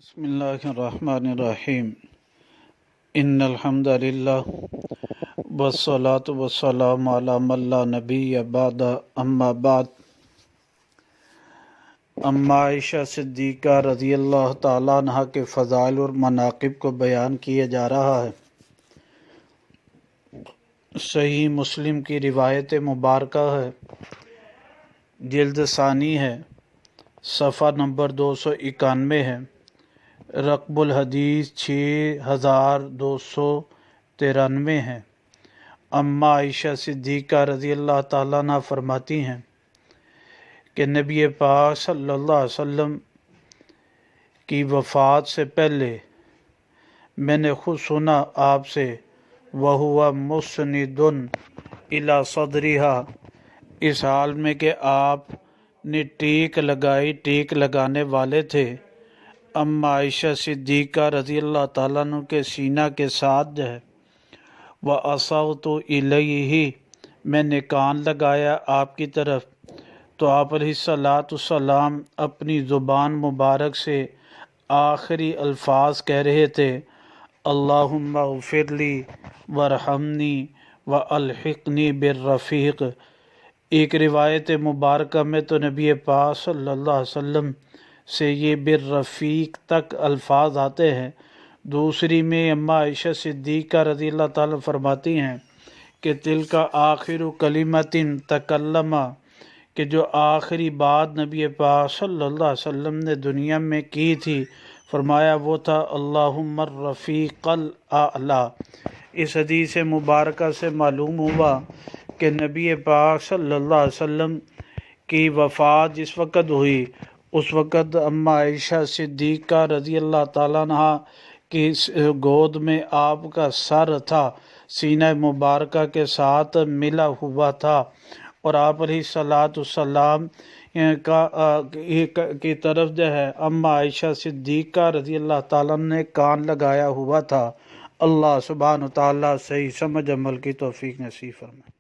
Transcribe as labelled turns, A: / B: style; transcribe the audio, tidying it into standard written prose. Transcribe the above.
A: بسم اللہ الرحمن الرحیم ان الحمد للہ والصلاة والسلام علی من لا نبی بعد اما بعد اما عائشہ صدیقہ رضی اللہ تعالیٰ عنہ کے فضائل اور مناقب کو بیان کیا جا رہا ہے۔ صحیح مسلم کی روایت مبارکہ ہے، جلد ثانی ہے، صفحہ نمبر 291 ہے، رقم الحدیث 6293 ہے۔ اما عائشہ صدیقہ رضی اللہ تعالیٰ عنہ فرماتی ہیں کہ نبی پاک صلی اللہ علیہ وسلم کی وفات سے پہلے میں نے خود سنا آپ سے وَهُوَ مُسْنِدٌ إِلَى صَدْرِهَا، اس حال میں کہ آپ نے ٹیک لگانے والے تھے اما عائشہ صدیقہ رضی اللہ تعالیٰ عنہ کے سینہ کے ساتھ جو ہے، وَأَصَغْتُ إِلَيْهِ، میں نے کان لگایا آپ کی طرف، تو آپ علیہ السلام اپنی زبان مبارک سے آخری الفاظ کہہ رہے تھے، اللہم اغفر لی وارحمنی والحقنی بالرفیق۔ ایک روایت مبارکہ میں تو نبی پاک صلی اللہ علیہ وسلم سے یہ بالرفیق تک الفاظ آتے ہیں، دوسری میں اما عائشہ صدیقہ رضی اللہ تعالیٰ فرماتی ہیں کہ تلک آخر کلمۃ تکلم، کہ جو آخری بات نبی پاک صلی اللہ علیہ وسلم نے دنیا میں کی تھی، فرمایا وہ تھا اللہم الرفیق الاعلی۔ اس حدیث مبارکہ سے معلوم ہوا کہ نبی پاک صلی اللہ علیہ وسلم کی وفات جس وقت ہوئی، اس وقت اما عائشہ صدیقہ رضی اللہ تعالیٰ عنہ کی گود میں آپ کا سر تھا، سینہ مبارکہ کے ساتھ ملا ہوا تھا، اور آپ علیہ السلام کی طرف جو ہے اما عائشہ صدیقہ رضی اللہ تعالیٰ نے کان لگایا ہوا تھا۔ اللہ سبحانہ و تعالیٰ صحیح سمجھ عمل کی توفیق نصیب فرمائے۔